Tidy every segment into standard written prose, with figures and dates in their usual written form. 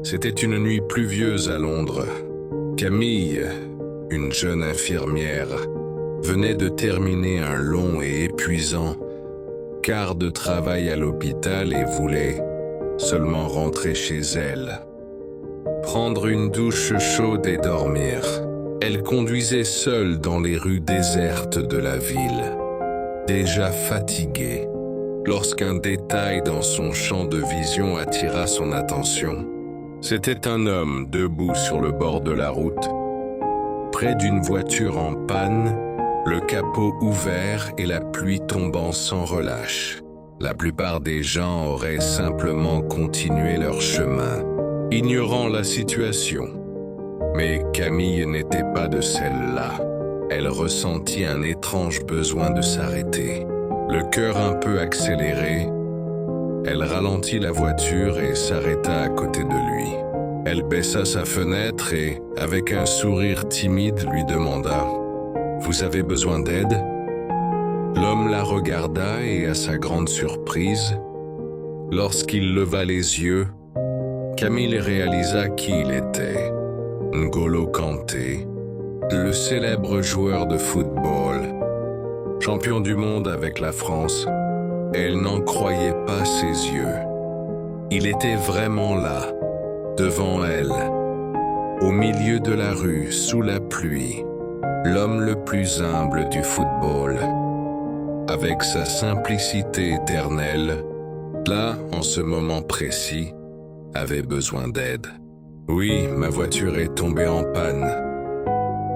C'était une nuit pluvieuse à Londres. Camille, une jeune infirmière, venait de terminer un long et épuisant quart de travail à l'hôpital et voulait seulement rentrer chez elle, prendre une douche chaude et dormir. Elle conduisait seule dans les rues désertes de la ville, déjà fatiguée, lorsqu'un détail dans son champ de vision attira son attention. C'était un homme debout sur le bord de la route, près d'une voiture en panne, le capot ouvert et la pluie tombant sans relâche. La plupart des gens auraient simplement continué leur chemin, ignorant la situation. Mais Camille n'était pas de celle-là. Elle ressentit un étrange besoin de s'arrêter. Le cœur un peu accéléré, elle ralentit la voiture et s'arrêta à côté de lui. Elle baissa sa fenêtre et, avec un sourire timide, lui demanda « Vous avez besoin d'aide ?» L'homme la regarda et, à sa grande surprise, lorsqu'il leva les yeux, Camille réalisa qui il était. N'Golo Kanté, le célèbre joueur de football, champion du monde avec la France. Elle n'en croyait pas ses yeux. Il était vraiment là, devant elle, au milieu de la rue, sous la pluie, l'homme le plus humble du football. Avec sa simplicité éternelle, là, en ce moment précis, avait besoin d'aide. « Oui, ma voiture est tombée en panne »,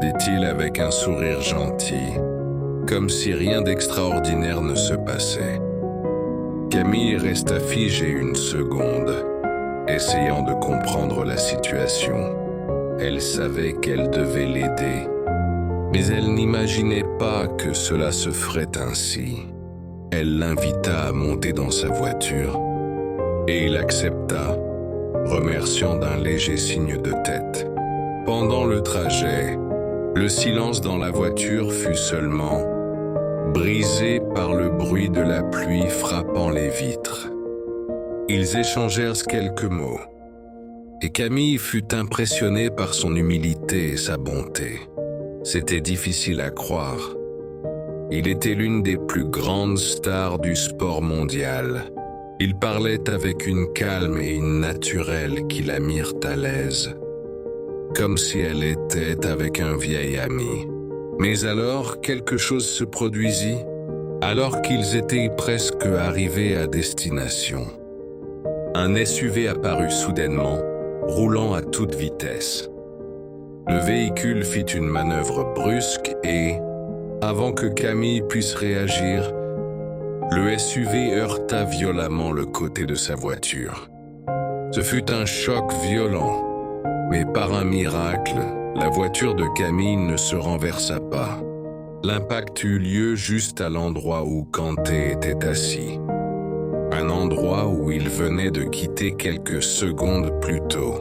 dit-il avec un sourire gentil, comme si rien d'extraordinaire ne se passait. Camille resta figée une seconde, essayant de comprendre la situation. Elle savait qu'elle devait l'aider, mais elle n'imaginait pas que cela se ferait ainsi. Elle l'invita à monter dans sa voiture, et il accepta, remerciant d'un léger signe de tête. Pendant le trajet, le silence dans la voiture fut seulement brisé par le bruit de la pluie frappant les vitres. Ils échangèrent quelques mots, et Camille fut impressionnée par son humilité et sa bonté. C'était difficile à croire. Il était l'une des plus grandes stars du sport mondial. Il parlait avec une calme et une naturelle qui la mirent à l'aise, comme si elle était avec un vieil ami. Mais alors, quelque chose se produisit, alors qu'ils étaient presque arrivés à destination. Un SUV apparut soudainement, roulant à toute vitesse. Le véhicule fit une manœuvre brusque et, avant que Camille puisse réagir, le SUV heurta violemment le côté de sa voiture. Ce fut un choc violent, mais par un miracle, la voiture de Camille ne se renversa pas. L'impact eut lieu juste à l'endroit où Kanté était assis. Un endroit où il venait de quitter quelques secondes plus tôt.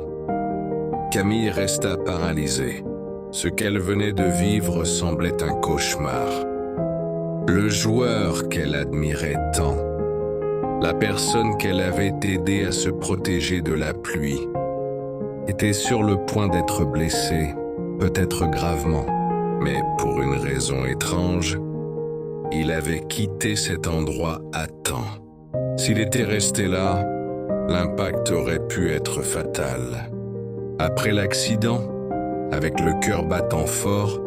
Camille resta paralysée. Ce qu'elle venait de vivre semblait un cauchemar. Le joueur qu'elle admirait tant, la personne qu'elle avait aidé à se protéger de la pluie, était sur le point d'être blessé, peut-être gravement, mais pour une raison étrange, il avait quitté cet endroit à temps. S'il était resté là, l'impact aurait pu être fatal. Après l'accident, avec le cœur battant fort,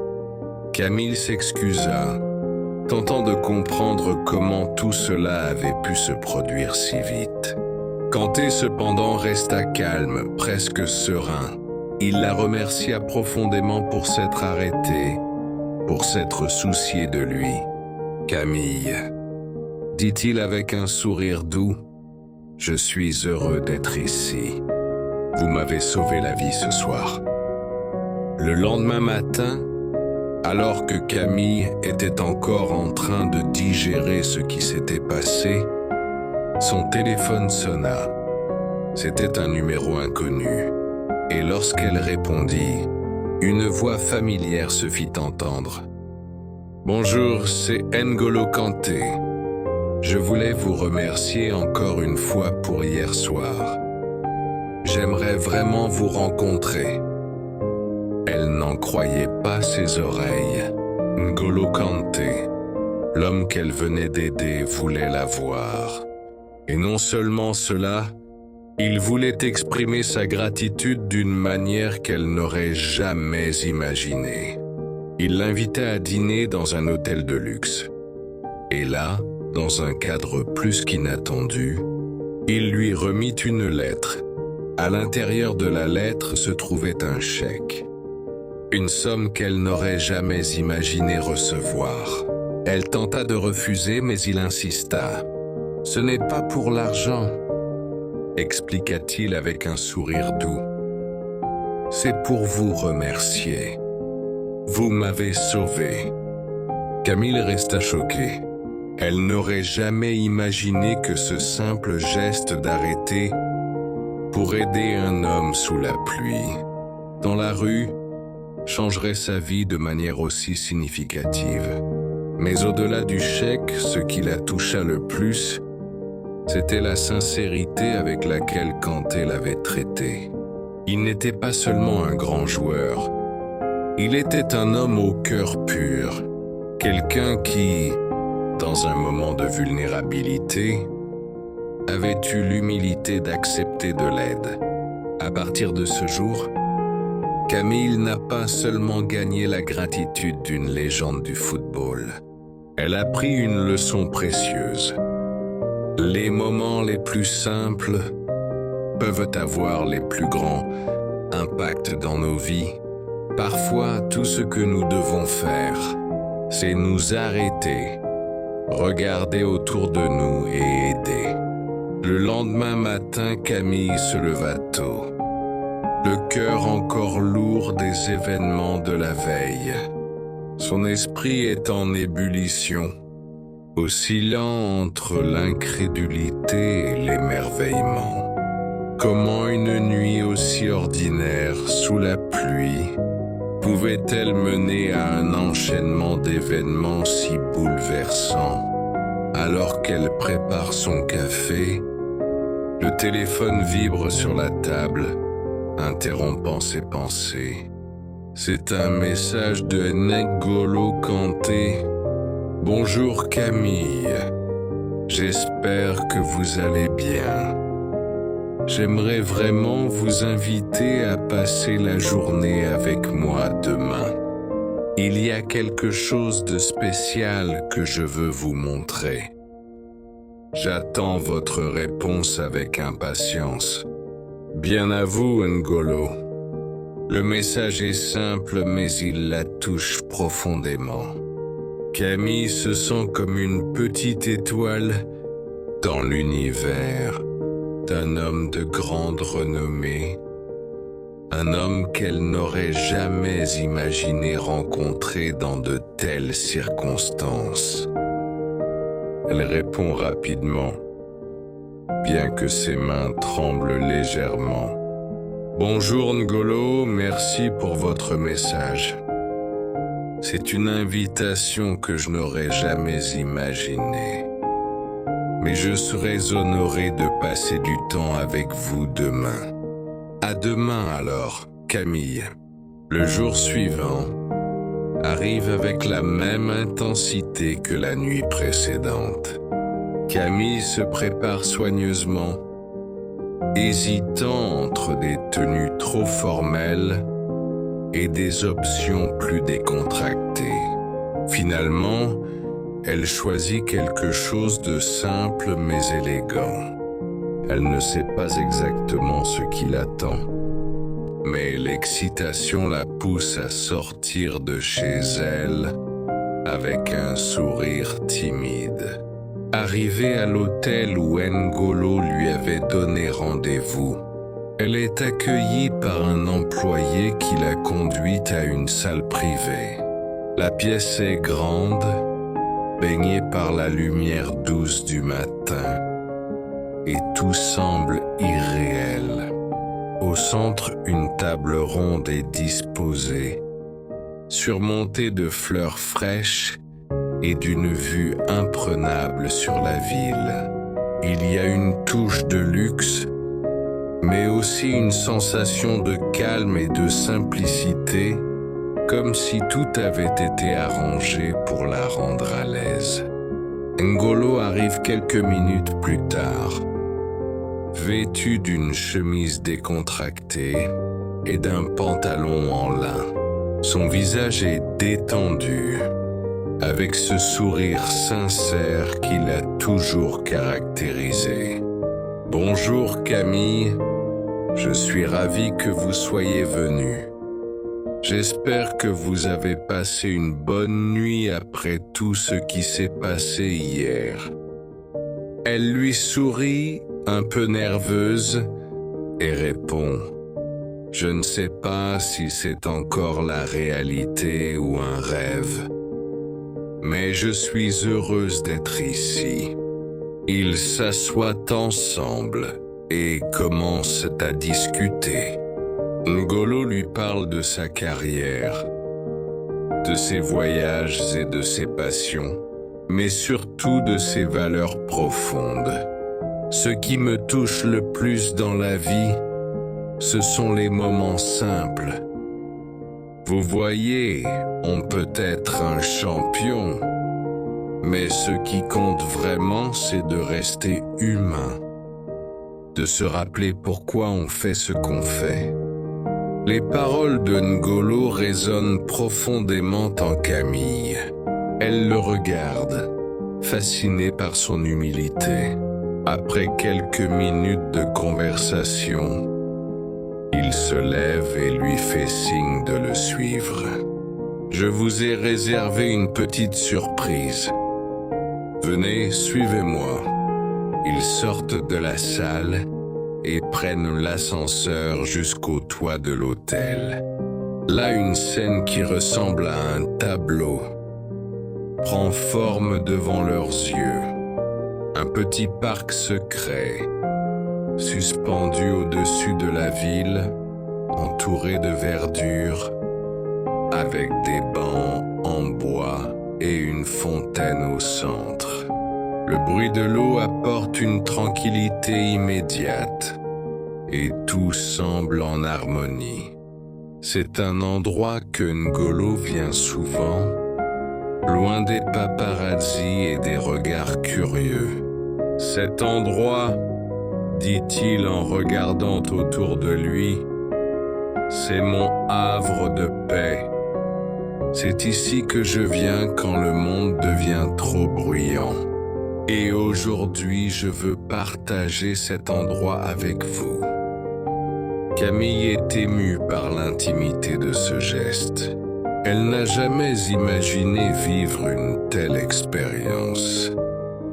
Camille s'excusa, tentant de comprendre comment tout cela avait pu se produire si vite. Kanté cependant resta calme, presque serein. Il la remercia profondément pour s'être arrêté, pour s'être soucié de lui. « Camille, » dit-il avec un sourire doux, « je suis heureux d'être ici. Vous m'avez sauvé la vie ce soir. » Le lendemain matin, alors que Camille était encore en train de digérer ce qui s'était passé, son téléphone sonna. C'était un numéro inconnu, et lorsqu'elle répondit, une voix familière se fit entendre. « Bonjour, c'est N'Golo Kanté. Je voulais vous remercier encore une fois pour hier soir. J'aimerais vraiment vous rencontrer. » Elle n'en croyait pas ses oreilles. N'Golo Kanté, l'homme qu'elle venait d'aider, voulait la voir. Et non seulement cela, il voulait exprimer sa gratitude d'une manière qu'elle n'aurait jamais imaginée. Il l'invitait à dîner dans un hôtel de luxe. Et là, dans un cadre plus qu'inattendu, il lui remit une lettre. À l'intérieur de la lettre se trouvait un chèque. Une somme qu'elle n'aurait jamais imaginé recevoir. Elle tenta de refuser, mais il insista. « Ce n'est pas pour l'argent, » expliqua-t-il avec un sourire doux. « C'est pour vous remercier. Vous m'avez sauvé. » Camille resta choquée. Elle n'aurait jamais imaginé que ce simple geste d'arrêter pour aider un homme sous la pluie, dans la rue, changerait sa vie de manière aussi significative. Mais au-delà du chèque, ce qui la toucha le plus, c'était la sincérité avec laquelle Kanté l'avait traité. Il n'était pas seulement un grand joueur, il était un homme au cœur pur, quelqu'un qui, dans un moment de vulnérabilité, avait eu l'humilité d'accepter de l'aide. À partir de ce jour, Camille n'a pas seulement gagné la gratitude d'une légende du football, elle a pris une leçon précieuse. Les moments les plus simples peuvent avoir les plus grands impacts dans nos vies. Parfois, tout ce que nous devons faire, c'est nous arrêter, regarder autour de nous et aider. Le lendemain matin, Camille se leva tôt, le cœur encore lourd des événements de la veille. Son esprit est en ébullition, oscillant entre l'incrédulité et l'émerveillement. Comment une nuit aussi ordinaire, sous la pluie, pouvait-elle mener à un enchaînement d'événements si bouleversants? Alors qu'elle prépare son café, le téléphone vibre sur la table, interrompant ses pensées. C'est un message de N'Golo Kanté. « Bonjour Camille, j'espère que vous allez bien. J'aimerais vraiment vous inviter à passer la journée avec moi demain. Il y a quelque chose de spécial que je veux vous montrer. J'attends votre réponse avec impatience. Bien à vous, N'Golo. » Le message est simple, mais il la touche profondément. Camille se sent comme une petite étoile dans l'univers d'un homme de grande renommée, un homme qu'elle n'aurait jamais imaginé rencontrer dans de telles circonstances. Elle répond rapidement, bien que ses mains tremblent légèrement. « Bonjour N'Golo, merci pour votre message. C'est une invitation que je n'aurais jamais imaginée. Mais je serais honoré de passer du temps avec vous demain. » À demain alors, Camille. Le jour suivant arrive avec la même intensité que la nuit précédente. Camille se prépare soigneusement, hésitant entre des tenues trop formelles et des options plus décontractées. Finalement, elle choisit quelque chose de simple mais élégant. Elle ne sait pas exactement ce qui l'attend, mais l'excitation la pousse à sortir de chez elle avec un sourire timide. Arrivée à l'hôtel où N'Golo lui avait donné rendez-vous, elle est accueillie par un employé qui la conduit à une salle privée. La pièce est grande, baignée par la lumière douce du matin, et tout semble irréel. Au centre, une table ronde est disposée, surmontée de fleurs fraîches et d'une vue imprenable sur la ville. Il y a une touche de luxe, mais aussi une sensation de calme et de simplicité, comme si tout avait été arrangé pour la rendre à l'aise. N'Golo arrive quelques minutes plus tard, vêtu d'une chemise décontractée et d'un pantalon en lin. Son visage est détendu, avec ce sourire sincère qui l'a toujours caractérisé. « Bonjour Camille, je suis ravi que vous soyez venue. J'espère que vous avez passé une bonne nuit après tout ce qui s'est passé hier. » Elle lui sourit, un peu nerveuse, et répond « Je ne sais pas si c'est encore la réalité ou un rêve, mais je suis heureuse d'être ici. » Ils s'assoient ensemble et commencent à discuter. N'Golo lui parle de sa carrière, de ses voyages et de ses passions, mais surtout de ses valeurs profondes. Ce qui me touche le plus dans la vie, ce sont les moments simples. Vous voyez, on peut être un champion, mais ce qui compte vraiment, c'est de rester humain, de se rappeler pourquoi on fait ce qu'on fait. Les paroles de N'Golo résonnent profondément en Camille. Elle le regarde, fascinée par son humilité. Après quelques minutes de conversation, il se lève et lui fait signe de le suivre. « Je vous ai réservé une petite surprise. Venez, suivez-moi. » Ils sortent de la salle et prennent l'ascenseur jusqu'au toit de l'hôtel. Là, une scène qui ressemble à un tableau prend forme devant leurs yeux. Un petit parc secret, suspendu au-dessus de la ville, entouré de verdure, avec des bancs en bois et une fontaine au centre. Le bruit de l'eau apporte une tranquillité immédiate et tout semble en harmonie. C'est un endroit que N'Golo vient souvent, loin des paparazzis et des regards curieux. Cet endroit, dit-il en regardant autour de lui, c'est mon havre de paix. C'est ici que je viens quand le monde devient trop bruyant. Et aujourd'hui, je veux partager cet endroit avec vous. Camille est émue par l'intimité de ce geste. Elle n'a jamais imaginé vivre une telle expérience.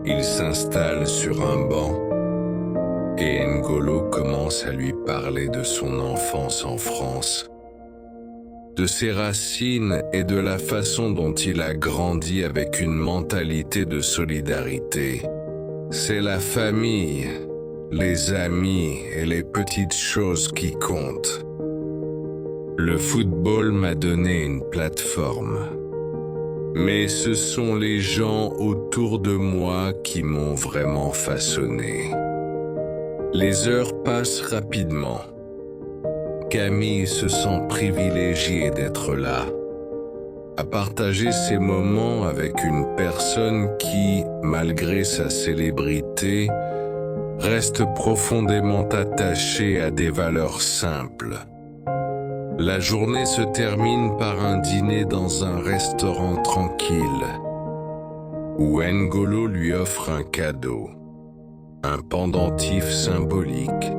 Il s'installe sur un banc et N'Golo commence à lui parler de son enfance en France, de ses racines et de la façon dont il a grandi avec une mentalité de solidarité. C'est la famille, les amis et les petites choses qui comptent. Le football m'a donné une plateforme, mais ce sont les gens autour de moi qui m'ont vraiment façonné. Les heures passent rapidement. Camille se sent privilégiée d'être là, à partager ces moments avec une personne qui, malgré sa célébrité, reste profondément attachée à des valeurs simples. La journée se termine par un dîner dans un restaurant tranquille, où N'Golo lui offre un cadeau, un pendentif symbolique,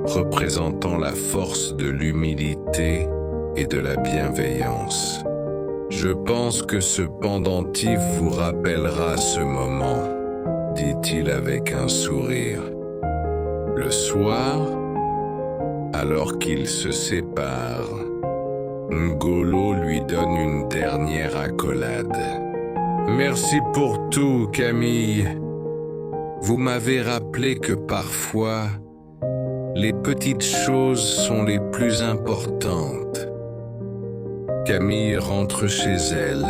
représentant la force de l'humilité et de la bienveillance. Je pense que ce pendentif vous rappellera ce moment, dit-il avec un sourire. Le soir, alors qu'ils se séparent, N'Golo lui donne une dernière accolade. « Merci pour tout, Camille. Vous m'avez rappelé que parfois, les petites choses sont les plus importantes. » Camille rentre chez elle,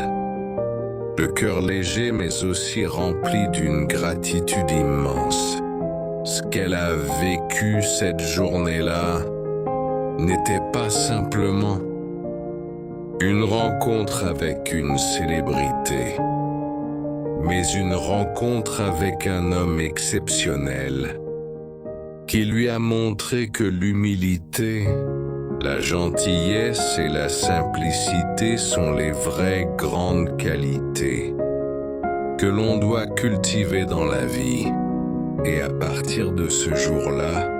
le cœur léger mais aussi rempli d'une gratitude immense. Ce qu'elle a vécu cette journée-là n'était pas simplement une rencontre avec une célébrité, mais une rencontre avec un homme exceptionnel qui lui a montré que l'humilité, la gentillesse et la simplicité sont les vraies grandes qualités que l'on doit cultiver dans la vie. Et à partir de ce jour-là,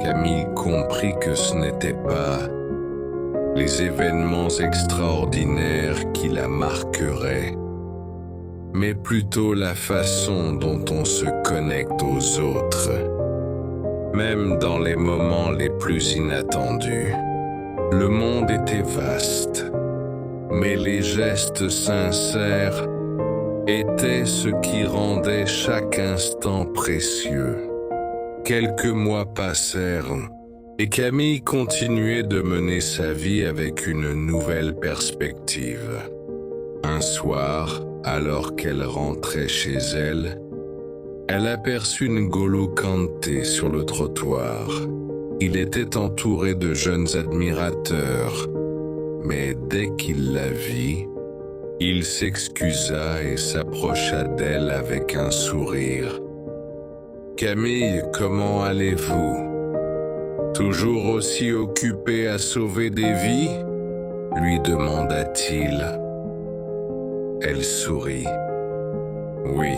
Camille comprit que ce n'était pas les événements extraordinaires qui la marqueraient, mais plutôt la façon dont on se connecte aux autres, même dans les moments les plus inattendus. Le monde était vaste, mais les gestes sincères étaient ce qui rendait chaque instant précieux. Quelques mois passèrent et Camille continuait de mener sa vie avec une nouvelle perspective. Un soir, alors qu'elle rentrait chez elle, elle aperçut N'Golo Kanté sur le trottoir. Il était entouré de jeunes admirateurs, mais dès qu'il la vit, il s'excusa et s'approcha d'elle avec un sourire. « Camille, comment allez-vous? Toujours aussi occupée à sauver des vies ?» lui demanda-t-il. Elle sourit. « Oui,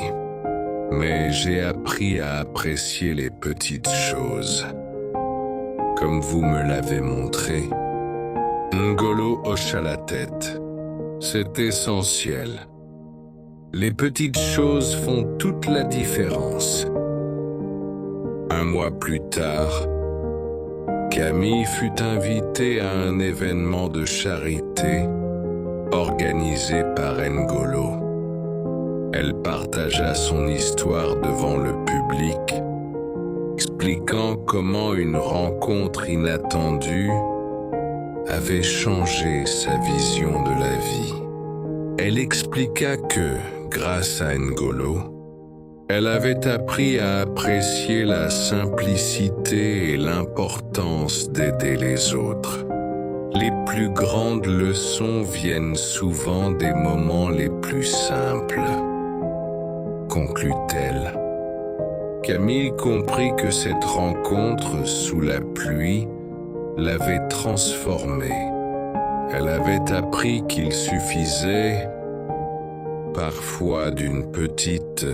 mais j'ai appris à apprécier les petites choses, comme vous me l'avez montré. » N'Golo hocha la tête. C'est essentiel. Les petites choses font toute la différence. Un mois plus tard, Camille fut invitée à un événement de charité organisé par N'Golo. Elle partagea son histoire devant le public, expliquant comment une rencontre inattendue avait changé sa vision de la vie. Elle expliqua que, grâce à N'Golo, elle avait appris à apprécier la simplicité et l'importance d'aider les autres. Les plus grandes leçons viennent souvent des moments les plus simples, conclut-elle. Camille comprit que cette rencontre sous la pluie l'avait transformée. Elle avait appris qu'il suffisait parfois d'une petite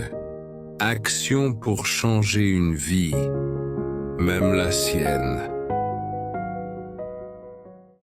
action pour changer une vie, même la sienne.